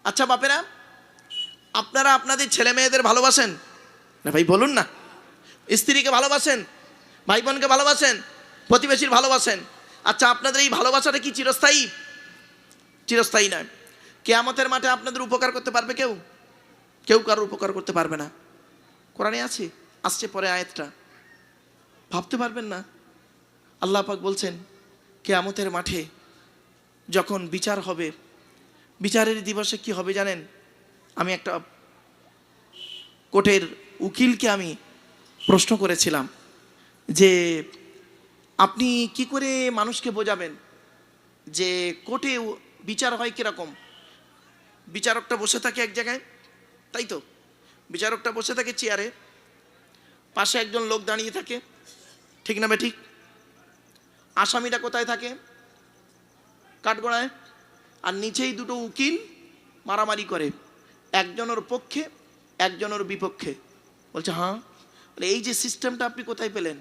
আচ্ছা বাপেরা, আপনারা আপনাদের ছেলে মেয়েদের ভালোবাসেন না ভাই? বলুন না। স্ত্রীকে ভালোবাসেন, ভাই বোনকে ভালোবাসেন, প্রতিবেশীর ভালোবাসেন। আচ্ছা, আপনাদের এই ভালোবাসাটা কি চিরস্থায়ী? চিরস্থায়ী নয়। কিয়ামতের মাঠে আপনাদের উপকার করতে পারবে কেউ? কেউ কারোর উপকার করতে পারবে না। কোরআনে আছে, আসছে পরে আয়াতটা, ভাবতে পারবেন না। আল্লাহ পাক বলছেন কিয়ামতের মাঠে যখন বিচার হবে, বিচারের দিবসে কি হবে জানেন? আমি একটা কোর্টের উকিলকে আমি প্রশ্ন করেছিলাম যে আপনি কি করে মানুষকে বোঝাবেন যে কোর্টে বিচার হয় কিরকম? বিচারকটা বসে থাকে এক জায়গায়, তাই তো? বিচারকটা বসে থাকে চেয়ারে, পাশে একজন লোক দাঁড়িয়ে থাকে, ঠিক না ঠিক? আসামিটা কোথায় থাকে? কাঠগড়ায়। আর নিচেই দুটো উকিল মারামারি করে, একজনের পক্ষে একজনের বিপক্ষে। বলছে হ্যাঁ। এই যে সিস্টেমটা আপনি কোথায় পেলেন?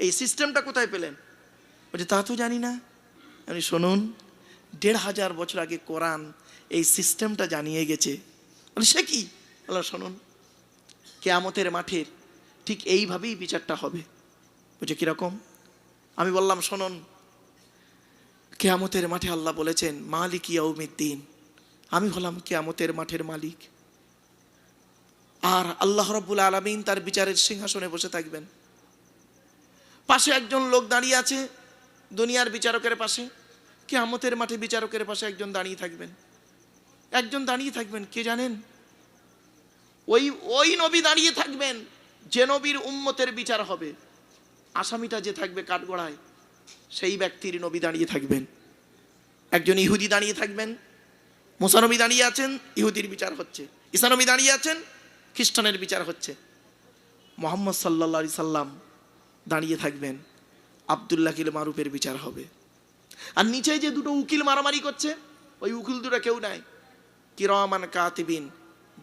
এই সিস্টেমটা কোথায় পেলেন? বলছে তা তো জানি না। আমি শুনুন, ১৫০০ বছর আগে কোরআন এই সিস্টেমটা জানিয়ে গেছে। বলে সে কি? বলে শুনুন, কিয়ামতের মাঠের ঠিক এইভাবেই বিচারটা হবে। বলছে কিরকম? আমি বললাম শুনুন, কিয়ামতের মাঠে আল্লাহ বলেছেন মালিক ইয়াউমিদ্দিন, আমি হলাম কিয়ামতের মাঠের মালিক। আর আল্লাহ রাব্বুল আলামিন তার বিচারের সিংহাসনে বসে থাকবেন। পাশে একজন লোক দাঁড়িয়ে আছে দুনিয়ার বিচারকের পাশে, কিয়ামতের মাঠে বিচারকের পাশে একজন দাঁড়িয়ে থাকবেন। একজন দাঁড়িয়ে থাকবেন, কে জানেন? ওই নবী দাঁড়িয়ে থাকবেন যে নবীর উম্মতের বিচার হবে। আসামিটা যে থাকবে কাঠগড়ায়, সেই ব্যক্তির নবী দাঁড়িয়ে থাকবেন। একজন ইহুদি দাঁড়িয়ে থাকবেন, মুসা নবী দাঁড়িয়ে আছেন, ইহুদির বিচার হচ্ছে। ঈসা নবী দাঁড়িয়ে আছেন, খ্রিস্টানের বিচার হচ্ছে। মুহাম্মদ সাল্লাল্লাহু আলাইহি সাল্লাম দাঁড়িয়ে থাকবেন, আব্দুল্লাহ কিল মারুফের বিচার হবে। আর নিচে যে দুটো উকিল মারামারি করছে, ওই উকিল দুটো কেউ নাই, কিরামান কাতিবিন,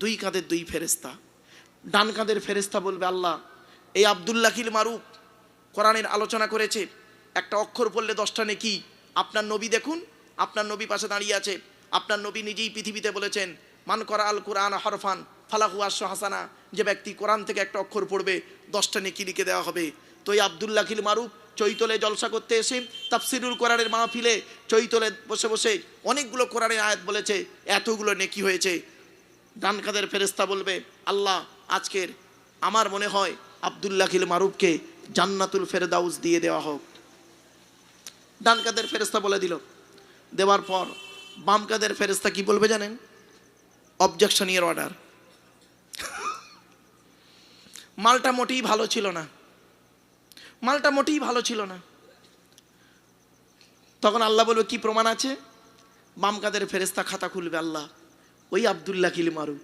দুই কাঁধের দুই ফেরেস্তা। ডান কাঁধের ফেরেস্তা বলবে আল্লাহ, এই আব্দুল্লাহ কিল মারুফ কোরআনের আলোচনা করেছে, একটা অক্ষর পড়লে 10টা নেকি। আপনার নবী দেখুন, আপনার নবী পাশে দাঁড়িয়ে আছে। আপনার নবী নিজেই পৃথিবীতে বলেছেন মান করা আল কোরআন হরফান ফালাহু আশরু হাসানা, যে ব্যক্তি কোরআন থেকে একটা অক্ষর পড়বে 10টা নেকি লিখে দেওয়া হবে। তো এই আব্দুল্লাহ কিল মারুফ চৈতলে জলসা করতে এসে তাফসিরুল কোরআনের মাহফিলে চৈতলে বসে বসে অনেকগুলো কোরআনের আয়াত বলেছে, এতগুলো নেকি হয়েছে। ডান কাঁধের ফেরেস্তা বলবে আল্লাহ, আজকের আমার মনে হয় আব্দুল্লাহ কিল মারুফকে জান্নাতুল ফেরদাউস দিয়ে দেওয়া হোক। ডান কাঁধের ফেরেস্তা বলে দিল। দেওয়ার পর বাম কাঁধের ফেরেস্তা কি বলবে জানেন? Objection your order. মালটা মোটেই ভালো ছিল না, মালটা মোটেই ভালো ছিল না। তখন আল্লাহ বলবে কি প্রমাণ আছে? বাম কাঁধের ফেরেস্তা খাতা খুলবে, আল্লাহ ওই আব্দুল্লাহ কিল মারুফ,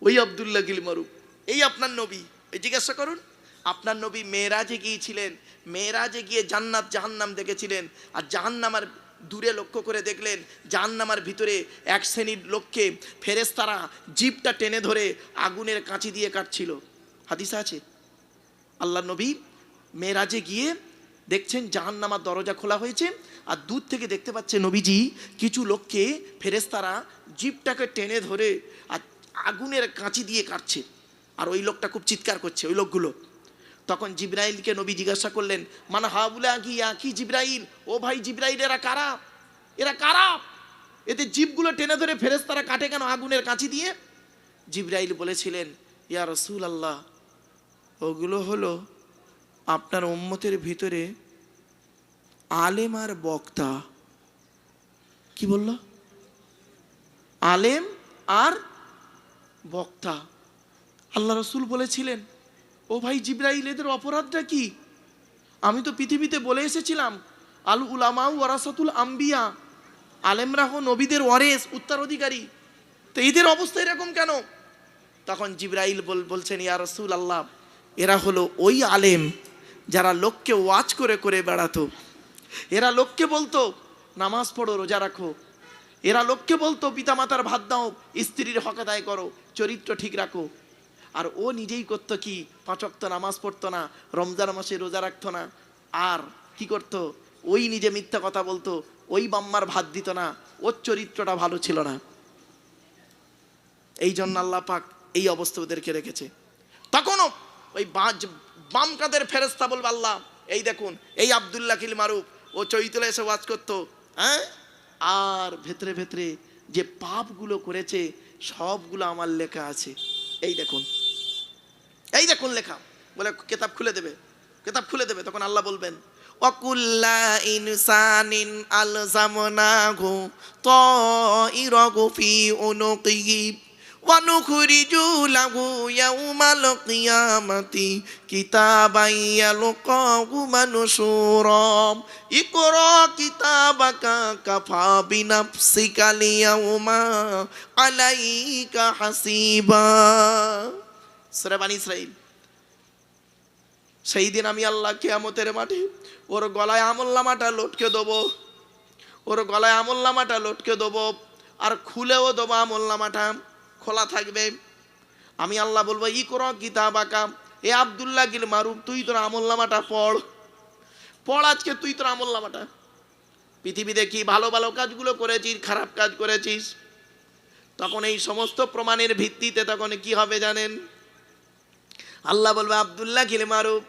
ওই আব্দুল্লাহ কিল মারুফ, এই আপনার নবী। এই জিজ্ঞাসা করুন, আপনার নবী মেরাজে গিয়েছিলেন, মেরাজে গিয়ে জান্নাত জাহান্নাম দেখেছিলেন। আর জাহান্নামার দূরে লক্ষ্য করে দেখলেন জাহান্নামার ভিতরে এক শ্রেণীর লোককে ফেরেশতারা জিভটা টেনে ধরে আগুনের কাঁচি দিয়ে কাটছিল। হাদিসে আছে। আল্লাহ নবী মেরাজে গিয়ে দেখছেন জাহান্নামার দরজা খোলা হয়েছে, আর দূর থেকে দেখতে পাচ্ছে নবীজি কিছু লোককে ফেরেশতারা জিভটাকে টেনে ধরে আর আগুনের কাঁচি দিয়ে কাটছে। আর ওই লোকটা খুব চিৎকার করছে, ওই লোকগুলো। তখন জিব্রাইলকে নবী জিজ্ঞাসা করলেন মান হাউলা কি জিব্রাইল, ও ভাই জিব্রাইল, এরা কারা? এরা কারা? এদের জিভগুলো টেনে ধরে ফেরেশতারা কাটে কেন আগুনের কাঁচি দিয়ে? জিব্রাইল বলেছিলেন ইয়া রাসূলুল্লাহ, ওগুলো হলো আপনার উম্মতের ভিতরে আলেম আর বক্তা। কি বলল? আলেম আর বক্তা। আল্লাহ রাসূল বলেছিলেন ও ভাই জিব্রাইল, এদের অপরাধটা কি? আমি তো পৃথিবীতে বলে এসেছিলাম আল উলামা ওয়ারাসাতুল আম্বিয়া, আলেমরা হো নবীদের ওয়ারেস, উত্তরাধিকারী। তো এদের অবস্থা এরকম কেন? তখন জিব্রাইল বলছেন ইয়া রাসূলুল্লাহ, এরা হলো ওই আলেম যারা লোককে ওয়াজ করে করে বেড়াতো। এরা লোককে বলতো নামাজ পড়ো, রোজা রাখো। এরা লোককে বলতো পিতামাতার ভাত দাও, স্ত্রীর হক আদায় করো, চরিত্র ঠিক রাখো। আর ও নিজেই করতো কি? 5 ওয়াক্ত নামাজ পড়তো না, রমজান মাসে রোজা রাখতো না। আর কি করতো? ওই নিজে মিথ্যা কথা বলতো, ওই বাম্মার ভাত দিত না, ওর চরিত্রটা ভালো ছিল না। এই জন্য আল্লাহ পাক এই অবস্থা ওদেরকে রেখেছে। তখনও ওই বাম কাঁধের ফেরেশতা বলবে, আল্লাহ এই দেখুন এই আব্দুল্লাহ কিল মারুফ, ও চৈতলে এসে ওয়াজ করতো, হ্যাঁ, আর ভেতরে ভেতরে যে পাপগুলো করেছে সবগুলো আমার লেখা আছে, এই দেখুন, এই দেখুন লেখা। বলে কিতাব খুলে দেবে, কিতাব খুলে দেবে। তখন আল্লাহ বলবেন, ওয়াকুল্লা ইনসানিন আলজামনাহু তাইরাহু ফি উনুকিহি ওয়া নুখরিজু লাহু ইয়াওমাল কিয়ামাতি কিতাবান ইয়ালকাহু মানশুরা ইকরা কিতাবাকা কাফা বিনাফসিকা লিয়াওমা আলাইকা হাসিবা। সূরা বানী ইসরাঈল। সেই দিন আমি আল্লাহ কিয়ামতের মাঠে ওর গলায় আমলনামাটা লটকে দেবো, ওর গলায় আমলনামাটা লটকে দেবো, আর খুলেও দেবো, আমলনামাটা খোলা থাকবে। আমি আল্লাহ বলবো, ইকরা কিতাবাকা, এ আব্দুল্লাহ কিল মারুফ, তুই তোর আমলনামাটা পড়, পড় আজকে তুই তোর আমলনামাটা। পৃথিবীতে কি ভালো ভালো কাজগুলো করেছিস, খারাপ কাজ করেছিস, তখন এই সমস্ত প্রমাণের ভিত্তিতে তখন কি হবে জানেন? আল্লাহ বলবে, আব্দুল্লাহ কিল মারুফ,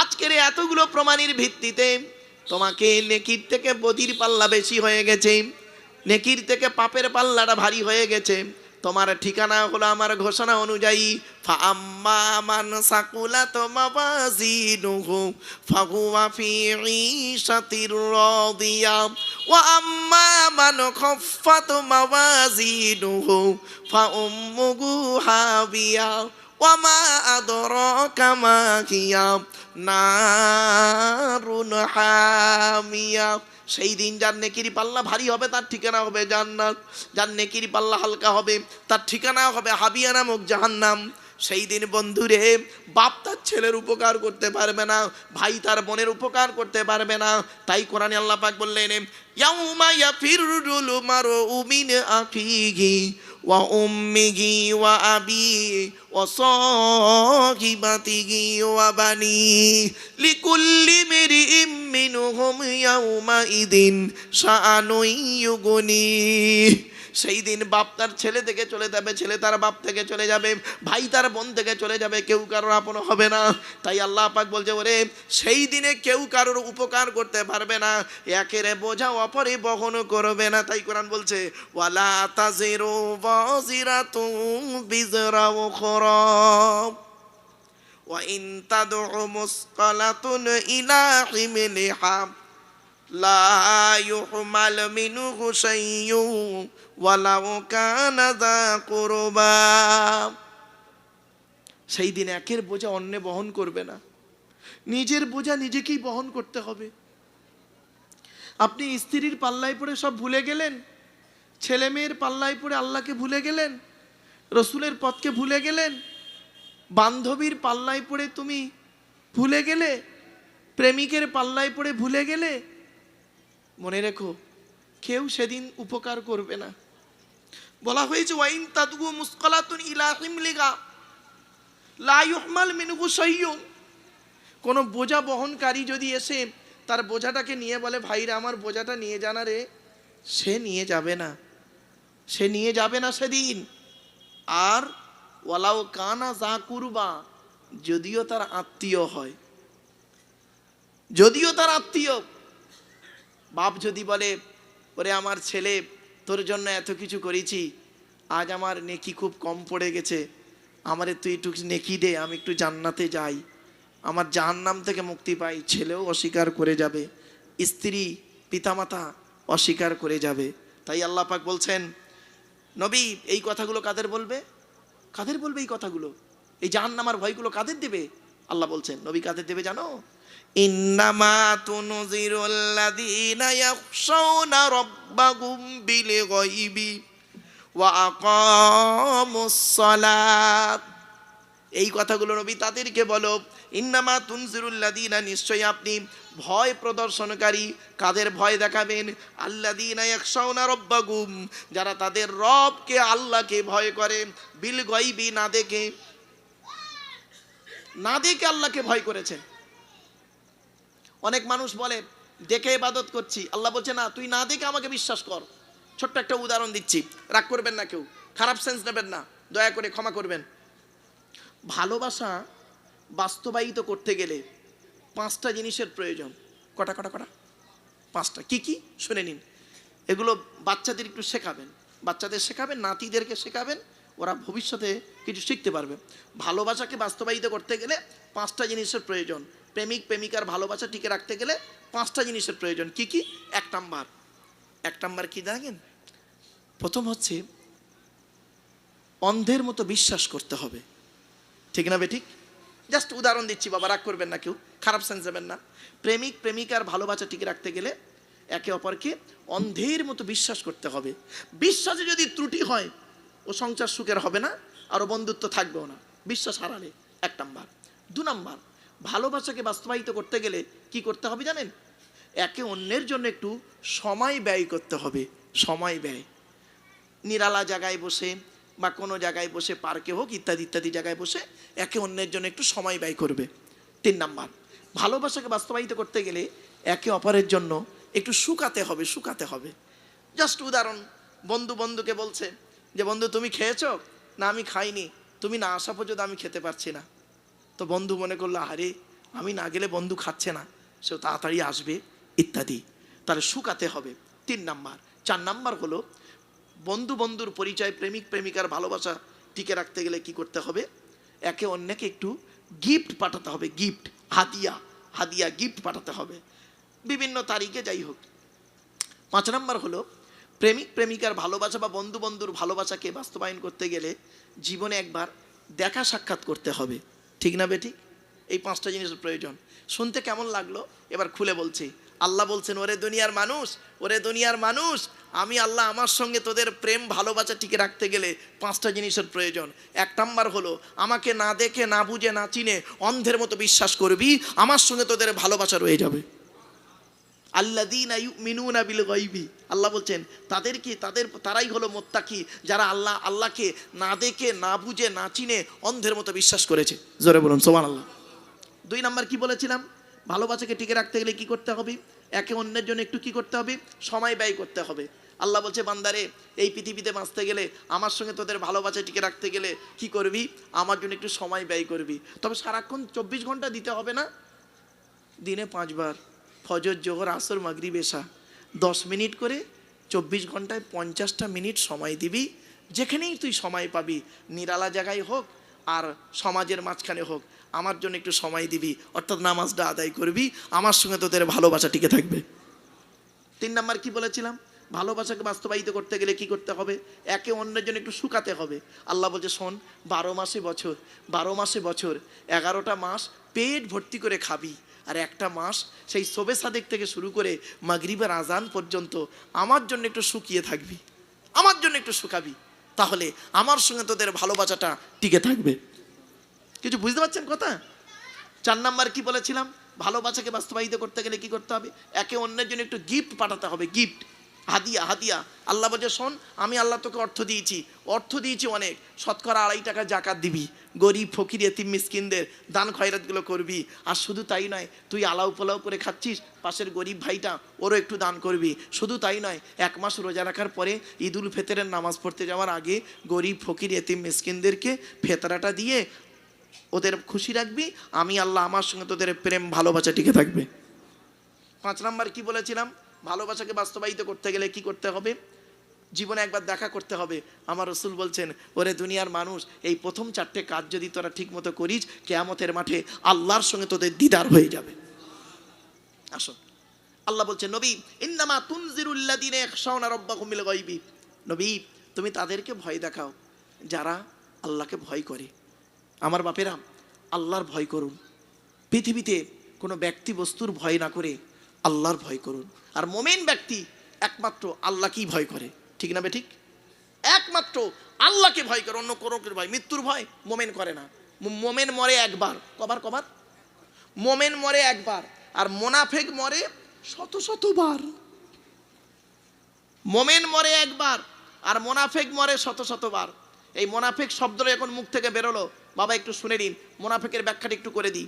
আজকের এতগুলো প্রমাণের ভিত্তিতে তোমাকে নেকির থেকে বদির পাল্লা বেশি হয়ে গেছে, নেকির থেকে পাপের পাল্লাটা ভারী হয়ে গেছে। তোমার ঠিকানা হলো আমার ঘোষণা অনুযায়ী, ফাআম্মা মান সাকুলাত মাওয়াজিনুহু ফাহুয়া ফি ঈশাতির রাদিয়া ওয়া আম্মা মান খাফফাত মাওয়াজিনুহু ফাউম্মুহু হাবিয়া ওয়া মা আদরাকা মা হিয়া নারুন হামিয়া। সেই দিন যার নেকির পাল্লা ভারী হবে তার ঠিকানা হবে জান্নাত, যার নেকির পাল্লা হালকা হবে তার ঠিকানা হবে হাবিয়া নামক জাহান্নাম। সেই দিন বন্ধুরে, বাপ তার ছেলের উপকার করতে পারবে না, ভাই তার বোনের উপকার করতে পারবে না। তাই কোরআনে আল্লাহ পাক বললেন, ইয়াউমা ইয়াফিরুল মারউ মিন আখিহি ওয়া উম্মিহি ওয়া আবিহি ওয়া সাহিবাতিহি ওয়া বানি লিকুল্লি মিরইম মিনহুম ইয়াউমা ইদিন শাআনুন ইউগনি। সেই দিন বাপ তার ছেলে থেকে চলে যাবে, ছেলে তার বাপ থেকে চলে যাবে, ভাই তার বোন থেকে চলে যাবে, কেউ কারোর আপন হবে না। তাই আল্লাহ পাক বলছে, ওরে সেই দিনে কেউ কারোর উপকার করতে পারবে না, একের বোঝা অপরে বহন করবে না। তাই কোরআন বলছে, ওয়ালা তাজিরু ওয়াজিরাতুন বিজরা উখরা ওয়া ইন তাদউ মুসকালাতুন ইলা হিমলিহা লা ইউহমাল মিনহু শাইয়ুন ওয়ালাউ কানা যা কুরবা। সেই দিন একের বোঝা অন্য বহন করবে না, নিজের বোঝা নিজেকেই বহন করতে হবে। আপনি স্ত্রীর পাল্লায় পড়ে সব ভুলে গেলেন, ছেলে মেয়ের পাল্লায় পড়ে আল্লাহকে ভুলে গেলেন, রসুলের পথকে ভুলে গেলেন, বান্ধবীর পাল্লায় পড়ে তুমি ভুলে গেলে, প্রেমিকের পাল্লায় পড়ে ভুলে গেলে। মনে রেখো, কেউ সেদিন উপকার করবে না। বলা হয়েছে, ওয়াইন তাদগু মুসকালাতুন ইলা হিমলিগা লা ইউহমাল মিনহু শাইয়ুন। কোন বোঝা বহনকারী যদি এসে তার বোঝাটাকে নিয়ে বলে, ভাইরা আমার বোঝাটা নিয়ে জানা রে, সে নিয়ে যাবে না, সে নিয়ে যাবে না সেদিন। আর ওয়ালাউ কানা যা কুরবা, যদিও তার আত্মীয় হয়, যদিও তার আত্মীয়। বাপ যদি বলে, ওরে আমার ছেলে তোর জন্য এত কিছু করেছি, আজ আমার নেকি খুব কম পড়ে গেছে, আমারে তুই একটু নেকি দে, আমি একটু জান্নাতে যাই, আমার জাহান্নাম থেকে মুক্তি পাই। ছেলেও অস্বীকার করে যাবে, স্ত্রী পিতামাতা অস্বীকার করে যাবে। তাই আল্লাহ পাক বলছেন, নবী এই কথাগুলো কাদের বলবে? কাদের বলবে এই কথাগুলো? এই জাহান্নামের ভয়গুলো কাদের দেবে? আল্লাহ বলছেন, নবী কাদের দেবে জানো? ইন্নামা তুনজিরুল্লাযীনা ইয়াখশাউনা রাব্বাহুম বিল গায়বি ওয়া আকামুস সালাত। এই কথাগুলো নবী তাদেরকে বলো, ইন্নামা তুনজিরুল্লাযীনা, নিশ্চয়ই আপনি ভয় প্রদর্শনকারী। কাদের ভয় দেখাবেন? আল্লাযীনা ইয়াখশাউনা রাব্বাহুম, যারা তাদের রবকে আল্লাহকে ভয় করে, বিল গায়বি, না দেখে, না দেখে আল্লাহকে ভয় করেছেন। অনেক মানুষ বলে দেখে ইবাদত করছি, আল্লাহ বলছে না, তুই না দেখে আমাকে বিশ্বাস কর। ছোট্ট একটা উদাহরণ দিচ্ছি, রাগ করবেন না, কেউ খারাপ সেন্স নেবেন না। দয়া করে ক্ষমা করবেন। ভালোবাসা বাস্তবায়িত করতে গেলে 5টা জিনিসের প্রয়োজন। কটা কটা কটা? 5টা। কি কি শুনে নিন। এগুলো বাচ্চাদের একটু শেখাবেন, বাচ্চাদের শেখাবেন, নাতিদেরকে শেখাবেন, ওরা ভবিষ্যতে কিছু শিখতে পারবে। ভালোবাসাকে বাস্তবায়িত করতে গেলে 5টা জিনিসের প্রয়োজন। প্রেমিক প্রেমিকার ভালোবাসা টিকে রাখতে গেলে 5টা জিনিসের প্রয়োজন। কি কি? এক নাম্বার কি জানেন? প্রথম হচ্ছে অন্ধের মতো বিশ্বাস করতে হবে। ঠিক না বেঠিক? জাস্ট উদাহরণ দিচ্ছি বাবা, রাগ করবেন না, কেউ খারাপ সেন্স দেবেন না। প্রেমিক প্রেমিকার ভালোবাসা টিকে রাখতে গেলে একে অপরকে অন্ধের মতো বিশ্বাস করতে হবে। বিশ্বাসে যদি ত্রুটি হয় ও সংসার সুখের হবে না, আর বন্ধুত্ব থাকবেও না, বিশ্বাস হারালে। 1 নাম্বার। 2 নাম্বার, ভালোবাসাকে বাস্তবায়িত করতে গেলে কি করতে হবে জানেন? একে অন্যের জন্য একটু সময় ব্যয় করতে হবে। সময় ব্যয়, নিরালা জায়গায় বসে বা কোনো জায়গায় বসে, পার্কে হোক, ইত্যাদি ইত্যাদি জায়গায় বসে একে অন্যের জন্য একটু সময় ব্যয় করবে। 3 নাম্বার, ভালোবাসাকে বাস্তবায়িত করতে গেলে একে অপরের জন্য একটু শুকাতে হবে। জাস্ট উদাহরণ, বন্ধু বন্ধুকে বলছে যে বন্ধু তুমি খেয়েছো? না আমি খাইনি, তুমি না আসা পর্যন্ত আমি খেতে পারছি না। তো বন্ধু মনে করলো আরে আমি না গেলে বন্ধু খাচ্ছে না, সেও তাড়াতাড়ি আসবে ইত্যাদি। তাহলে শুকাতে হবে 3 নাম্বার। 4 নাম্বার হলো বন্ধু বন্ধুর পরিচয়, প্রেমিক প্রেমিকার ভালোবাসা টিকে রাখতে গেলে কি করতে হবে? একে অন্যকে একটু গিফট পাঠাতে হবে। গিফট, হাদিয়া গিফট পাঠাতে হবে বিভিন্ন তারিখে, যাই হোক। 5 নাম্বার হলো প্রেমিক প্রেমিকার ভালোবাসা বা বন্ধু বন্ধুর ভালোবাসাকে বাস্তবায়ন করতে গেলে জীবনে একবার দেখা সাক্ষাৎ করতে হবে। ঠিক না বেঠিক? এই 5টা জিনিসের প্রয়োজন। শুনতে কেমন লাগলো এবার খুলে বলছি। আল্লাহ বলছেন, ওরে দুনিয়ার মানুষ, আমি আল্লাহ আমার সঙ্গে তোদের প্রেম ভালোবাসা টিকে রাখতে গেলে 5টা জিনিসের প্রয়োজন। 1 নাম্বার হলো আমাকে না দেখে না বুঝে না চিনে অন্ধের মতো বিশ্বাস করবি, আমার সঙ্গে তোদের ভালোবাসা রয়ে যাবে। আল্লাযীনা ইউমিনুনা বিল গায়বি, আল্লাহ বলছেন তারাই হলো মুত্তাকি, যারা আল্লাহকে না দেখে না বুঝে না চিনে অন্ধের মতো বিশ্বাস করেছে। জোরে বলুন সুবহানাল্লাহ। 2 নাম্বার কি বলেছিলাম? ভালোবাসাকে টিকে রাখতে গেলে কি করতে হবে? একে অন্যের জন্য একটু কি করতে হবে? সময় ব্যয় করতে হবে। আল্লাহ বলছে বান্দারে, এই পৃথিবীতে বাঁচতে গেলে, আমার সঙ্গে তোদের ভালোবাসা টিকে রাখতে গেলে কি করবি? আমার জন্য একটু সময় ব্যয় করবি। তবে সারাক্ষণ 24 ঘন্টা দিতে হবে না, দিনে 5 বার, ফজর জোহর আসর মাগরিব এশা, 10 মিনিট করে 24 ঘন্টায় 50টা মিনিট সময় দিবি। যেখানেই তুই সময় পাবি, নিরালা জায়গায় হোক আর সমাজের মাঝখানে হোক, আমার জন্য একটু সময় দিবি, অর্থাৎ নামাজটা আদায় করবি, আমার সঙ্গে তোদের ভালোবাসা টিকে থাকবে। 3 নাম্বার কি বলেছিলাম? ভালোবাসাকে বাস্তবায়িত করতে গেলে কি করতে হবে? একে অন্যের জন্য একটু শুকাতে হবে। আল্লাহ বলছে শোন, 12 মাসে বছর 11টা মাস পেট ভর্তি করে খাবি, আর একটা মাস সেই শবে সাদেক থেকে শুরু করে মাগরিবের আজান পর্যন্ত আমার জন্য একটু শুকিয়ে থাকবি, আমার জন্য একটু শুকাবি, তাহলে আমার সঙ্গে তোদের ভালোবাসাটা টিকে থাকবে। কিছু বুঝতে পারছেন কথা? 4 নাম্বার কি বলেছিলাম? ভালোবাসাকে বাস্তবায়িত করতে গেলে কি করতে হবে? একে অন্যের জন্য একটু গিফট পাঠাতে হবে। গিফট, হাদিয়া। আল্লাহ বলছে শোন, আমি আল্লাহ তোকে অর্থ দিয়েছি অনেক, শতকরা 2.5 টাকা জাকাত দিবি, গরিব ফকির এতিম মিসকিনদের দান খয়রাতগুলো করবি। আর শুধু তাই নয়, তুই আলাউ পোলাও করে খাচ্ছিস, পাশের গরিব ভাইটা ওরও একটু দান করবি। শুধু তাই নয়, 1 মাস রোজা রাখার পরে ঈদুল ফিতরের নামাজ পড়তে যাওয়ার আগে গরিব ফকির এতিম মিসকিনদেরকে ফেতরাটা দিয়ে ওদের খুশি রাখবি। আমি আল্লাহ আমার সঙ্গে তোদের প্রেম ভালোবাসা টিকে থাকবে। 5 নাম্বার কি বলেছিলাম? ভালোবাসাকে বাস্তবায়িত করতে গেলে কি করতে হবে? জীবনে একবার দেখা করতে হবে। আমার রাসূল বলছেন, ওরে দুনিয়ার মানুষ, এই প্রথম 4টে কাজ যদি তোরা ঠিক মতো করিস, কিয়ামতের মাঠে আল্লাহর সঙ্গে তোদের দিদার হয়ে যাবে। আসো, আল্লাহ বলছেন নবী, ইন্নামা তুনজিরুল্লাযিনা ইয়াখশাউনা রাব্বাহুম বিল গায়বি, নবী তুমি তাদেরকে ভয় দেখাও যারা আল্লাহকে ভয় করে। আমার বাপেরা, আল্লাহর ভয় করুন। পৃথিবীতে কোনো ব্যক্তি বস্তুর ভয় না করে আল্লাহর ভয় করুন। আর মুমিন ব্যক্তি একমাত্র আল্লাহকেই ভয় করে। ঠিক না বেঠিক? একমাত্র আল্লাহকে ভয় করে, অন্য কোনো ভয়, মৃত্যুর ভয় মুমিন করে না। মুমিন মরে একবার, কবার? মুমিন মরে একবার, আর মুনাফিক মরে শতবার। মুমিন মরে একবার আর মুনাফিক মরে শতবার। এই মুনাফিক শব্দটা এখন মুখ থেকে বেরোলো, বাবা একটু শুনে নিন। মুনাফিকের ব্যাখ্যাটা একটু করে দিই।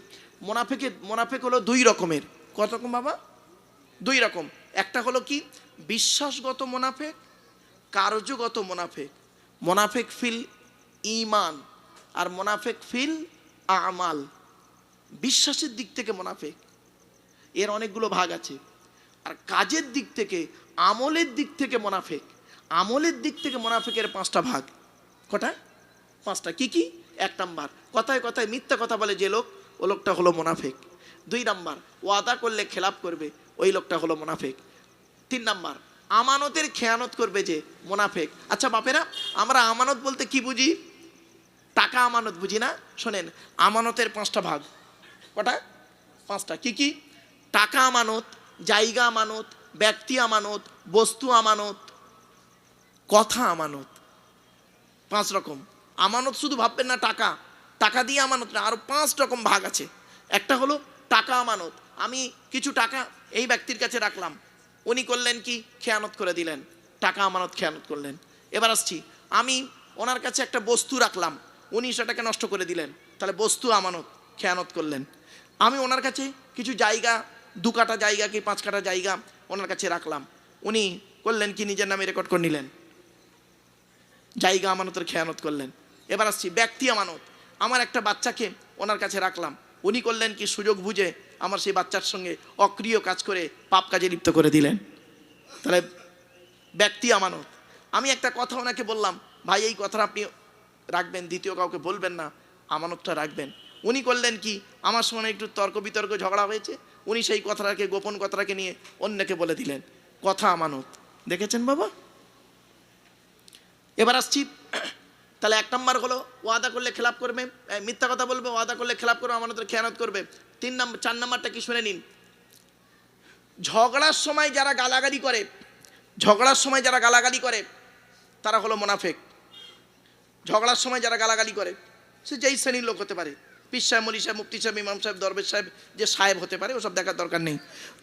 মুনাফিক হলো 2 রকমের। কত রকম বাবা? 2 রকম। একটা হলো কি? বিশ্বাসগত মুনাফিক, কার্যগত মুনাফিক। মুনাফিক ফিল ঈমান, আর মুনাফিক ফিল আমাল, বিশ্বাসের দিক থেকে মুনাফিক। এর অনেকগুলো ভাগ আছে। আর কাজের দিক থেকে, আমলের দিক থেকে মুনাফিক, আমলের দিক থেকে মুনাফিকের 5টা ভাগ। কটা? 5টা। কি কি? 1 নাম্বার, কথায় কথায় মিথ্যা কথা বলে যে লোক, ও লোকটা হলো মুনাফিক। 2 নাম্বার, ওয়াদা করলে খেলাপ করবে, ওই লোকটা হলো মুনাফিক। 3 নাম্বার, আমানতের খেয়ানত করবে যে, মুনাফিক। আচ্ছা বাপেরা, আমরা আমানত বলতে কি বুঝি? টাকা আমানত বুঝি না? শোনেন, আমানতের 5টা ভাগ। কটা? 5টা। কি কি? টাকা আমানত, জায়গা আমানত, ব্যক্তি আমানত, বস্তু আমানত, কথা আমানত। 5 রকম আমানত। শুধু ভাববেন না টাকা, টাকা দিয়ে আমানত না, আরো 5 রকম ভাগ আছে। একটা হলো টাকা আমানত, আমি কিছু টাকা এই ব্যক্তির কাছে রাখলাম, উনি করলেন কি? খেয়ানত করে দিলেন, টাকা আমানত খেয়ানত করলেন। এবার আসছি, আমি ওনার কাছে একটা বস্তু রাখলাম, উনি সেটাকে নষ্ট করে দিলেন, তাহলে বস্তু আমানত, খেয়ানত করলেন। আমি ওনার কাছে কিছু জায়গা, 2 কাঠা জায়গা কি 5 কাঠা জায়গা ওনার কাছে রাখলাম, উনি করলেন কি? নিজের নামে রেকর্ড করে নিলেন, জায়গা আমানতের খেয়ানত করলেন। এবার আসছি ব্যক্তি আমানত, আমার একটা বাচ্চাকে ওনার কাছে রাখলাম, উনি করলেন কি? সুযোগ বুঝে আমার সেই বাচ্চার সঙ্গে অক্রিয় কাজ করে পাপ কাজে লিপ্ত করে দিলেন, তাহলে ব্যক্তি আমানত। আমি একটা কথা ওনাকে বললাম, ভাই এই কথাটা আপনি রাখবেন, দ্বিতীয় কাউকে বলবেন না, আমানতটা রাখবেন। উনি করলেন কি? আমার সঙ্গে একটু তর্ক বিতর্ক ঝগড়া হয়েছে, উনি সেই কথাটাকে, গোপন কথাটাকে নিয়ে অন্যকে বলে দিলেন, কথা আমানত। দেখেছেন বাবা? এবার আসছি, তাহলে 1 নাম্বার হলো ওয়াদা করলে খেলাপ করবে, মিথ্যা কথা বলবে, ওয়াদা করলে খেলাপ করবে, আমানতের খেয়ানত করবে। 3 নাম্বার, 4 নাম্বারটা কি শুনে নিন। ঝগড়ার সময় যারা গালাগালি করে, ঝগড়ার সময় যারা গালাগালি করে তারা হলো মুনাফিক। ঝগড়ার সময় যারা গালাগালি করে, সে যেই শ্রেণীর লোক হতে পারে, পীর সাহেব, মলি সাহেব, মুফতি সাহেব, ইমাম সাহেব, দরবেশ সাহেব, যে সাহেব হতে পারে, ওসব দেখার দরকার নেই।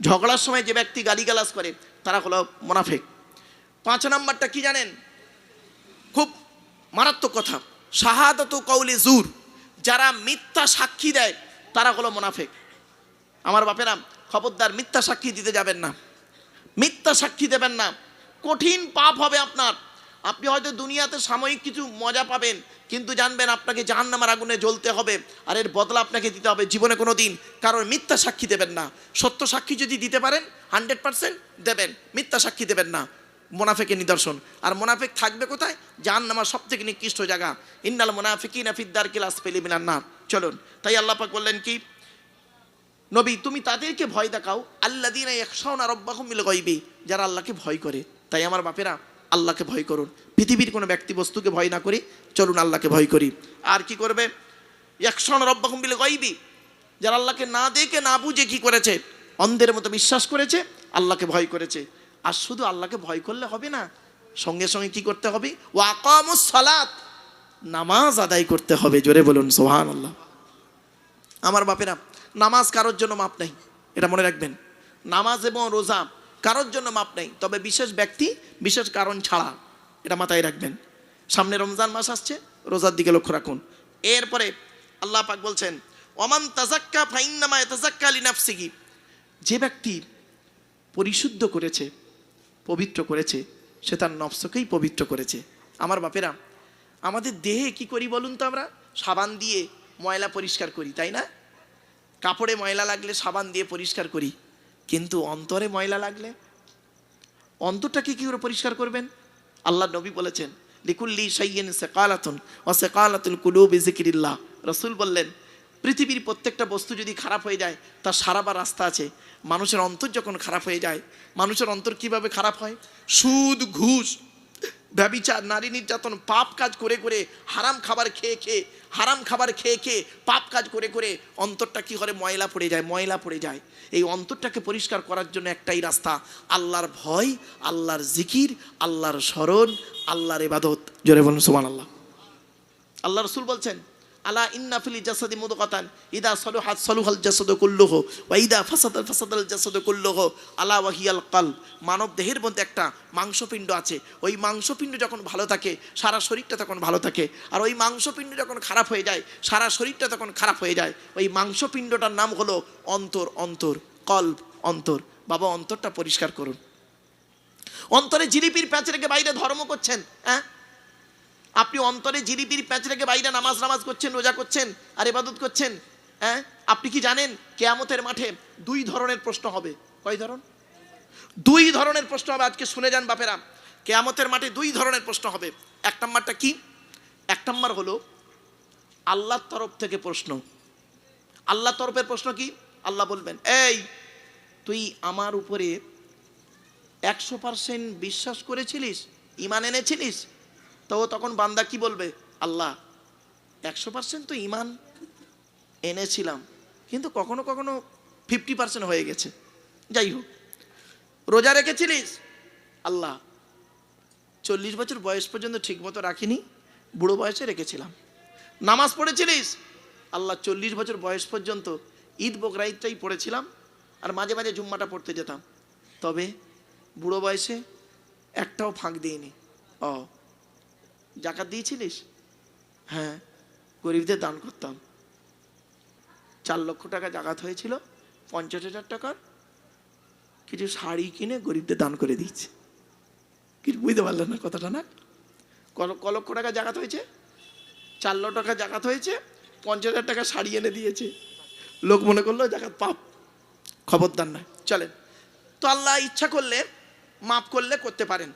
ঝগড়ার সময় যে ব্যক্তি গালিগালাজ করে তারা হলো মুনাফিক। 5 নাম্বারটা কি জানেন? খুব মারাত্মক কথা, শাহাদাতু কওলি জুর, যারা মিথ্যা সাক্ষী দেয় তারা হলো মুনাফিক। আমার বাপেরা, খবরদার মিথ্যা সাক্ষী দিতে যাবেন না, মিথ্যা সাক্ষী দেবেন না, কঠিন পাপ হবে আপনার। আপনি হয়তো দুনিয়াতে সাময়িক কিছু মজা পাবেন, কিন্তু জানবেন আপনাকে জাহান্নামের আগুনে জ্বলতে হবে, আর এর বদলা আপনাকে দিতে হবে জীবনে কোনো দিন। কারণ মিথ্যা সাক্ষী দেবেন না, সত্য সাক্ষী যদি দিতে পারেন 100% দেবেন, মিথ্যা সাক্ষী দেবেন না। মুনাফিকের নিদর্শন। আর মুনাফিক থাকবে কোথায়? জাহান্নামের সবথেকে নিকৃষ্ট জায়গা, ইন্নাল মুনাফিকিনা ফিদ দারকিল আসফালি মিনান নার। চলুন, তাই আল্লাহ পাক বললেন কি? নবী তুমি তাদেরকে ভয় দেখাও, আল্লাযীনা ইয়াখশাউনা রাব্বাহুম বিল গায়বি, যারা আল্লাহকে ভয় করে। তাই আমার বাপেরা, আল্লাহকে ভয় করুন, পৃথিবীর কোনো ব্যক্তি বস্তুকে ভয় না করি, চলুন আল্লাহকে ভয় করি। আর কি করবে? ইয়াখশাউনা রাব্বাহুম বিল গায়বি, যারা আল্লাহকে না দেখে না বুঝে কি করেছে? অন্ধের মতো বিশ্বাস করেছে, আল্লাহকে ভয় করেছে। আর শুধু আল্লাহকে ভয় করলে হবে না, সঙ্গে সঙ্গে কি করতে হবে? ওয়া আকামুস সালাত, নামাজ আদায় করতে হবে। জোরে বলুন সুবহানাল্লাহ। আমার বাপেরা, নামাজ কারোর জন্য মাপ নেই, এটা মনে রাখবেন। নামাজ এবং রোজা কারোর জন্য মাপ নেই, তবে বিশেষ ব্যক্তি, বিশেষ কারণ ছাড়া, এটা মাথায় রাখবেন। সামনে রমজান মাস আসছে, রোজার দিকে লক্ষ্য রাখুন। এরপরে আল্লাহ পাক বলছেন, ওমান তাযাক্কা ফাইন্নামা ইয়াতাযাক্কা লিনাফসিহি, যে ব্যক্তি পরিশুদ্ধ করেছে, পবিত্র করেছে, সে তার নফসকেই পবিত্র করেছে। আমার বাপেরা, আমাদের দেহে কি করি বলুন তো? আমরা সাবান দিয়ে ময়লা পরিষ্কার করি, তাই না? কাপড়ে ময়লা লাগলে সাবান দিয়ে পরিষ্কার করি, কিন্তু অন্তরে ময়লা লাগলে অন্তরটাকে কি করে পরিষ্কার করবেন? আল্লাহ নবী বলেছেন, লিকুল্লি শাইইন সাকালাতুন ওয়া সাকালাতুল কুলুবি যিকরিল্লাহ। রাসূল বললেন, পৃথিবীর প্রত্যেকটা বস্তু যদি খারাপ হয়ে যায়, তার সারাবার রাস্তা আছে। মানুষের অন্তর যখন খারাপ হয়ে যায়, মানুষের অন্তর কিভাবে খারাপ হয়? সুদ, ঘুষ, ব্যভিচার, নারী নির্যাতন, পাপ কাজ করে করে, হারাম খাবার খেয়ে খেয়ে, হারাম খাবার খেয়ে খেয়ে, পাপ কাজ করে করে অন্তরটা কি করে? ময়লা পড়ে যায়, ময়লা পড়ে যায়। এই অন্তরটাকে পরিষ্কার করার জন্য একটাই রাস্তা, আল্লাহর ভয়, আল্লাহর জিকির, আল্লাহর স্মরণ, আল্লাহর ইবাদত। জোরে বলুন সুবহানাল্লাহ। আল্লাহ রাসূল বলছেন, আলা ইন্না ফিল জাসাদি মুদগাতান ইদা সালুহাত সালুহাল জাসাদু কুল্লুহু ওয়া ইদা ফাসাদাত ফাসাদাল জাসাদু কুল্লুহু আলা ওয়া হিয়াল কলব। মানব দেহের মধ্যে একটা মাংসপিণ্ড আছে, ওই মাংসপিণ্ড যখন ভালো থাকে সারা শরীরটা তখন ভালো থাকে, আর ওই মাংসপিণ্ড যখন খারাপ হয়ে যায় সারা শরীরটা তখন খারাপ হয়ে যায়। ওই মাংসপিণ্ডটার নাম হলো অন্তর। অন্তর, কলব, অন্তর। বাবা, অন্তরটা পরিষ্কার করুন। অন্তরে জিলিপির প্যাঁচ রেখে বাইরে ধর্ম করছেন, হ্যাঁ? আপনি অন্তরে জিরিপির প্যাঁচ রেখে বাইরে নামাজ করছেন, রোজা করছেন আর ইবাদত করছেন, হ্যাঁ? আপনি কি জানেন কিয়ামতের মাঠে দুই ধরনের প্রশ্ন হবে? কয় ধরন? দুই ধরনের প্রশ্ন হবে। আজকে শুনে যান বাপেরা, কিয়ামতের মাঠে দুই ধরনের প্রশ্ন হবে। এক নম্বরটা কি? এক নম্বর হলো আল্লাহর তরফ থেকে প্রশ্ন। আল্লাহর তরফের প্রশ্ন কি? আল্লাহ বলবেন, এই তুই আমার উপরে 100% বিশ্বাস করেছিলিস, ঈমান এনেছিলিস? তো তখন বান্দা কি বলবে? আল্লাহ 100% তো ঈমান এনেছিলাম, কিন্তু কখনো কখনো 50% হয়ে গেছে। যাই হোক। রোজা রেখেছিলিস? আল্লাহ 40 বছর বয়স পর্যন্ত ঠিক মতো রাখিনি, বুড়ো বয়সে রেখেছিলাম। নামাজ পড়েছিলিস? আল্লাহ 40 বছর বয়স পর্যন্ত ঈদ বকরা ঈদটাই পড়েছিলাম, আর মাঝে মাঝে জুম্মাটা পড়তে যেতাম, তবে বুড়ো বয়সে একটাও ফাঁক দিইনি। ও, জাকাত দিয়েছিলিস? হ্যাঁ, গরিবদের দান করতাম। 4 লক্ষ টাকা জাকাত হয়েছিল, 50,000 টাকার কিছু শাড়ি কিনে গরিবদের দান করে দিয়েছে। কিছু বুঝতে পারলেন না কথাটা? না, ক লক্ষ টাকা জাকাত হয়েছে? 4 লক্ষ টাকা জাকাত হয়েছে, 50,000 টাকা শাড়ি এনে দিয়েছে। লোক মনে করলো জাকাত পাপ, খবরদার নয়। চলেন, তো আল্লাহ ইচ্ছা করলে মাফ করলে করতে পারেন।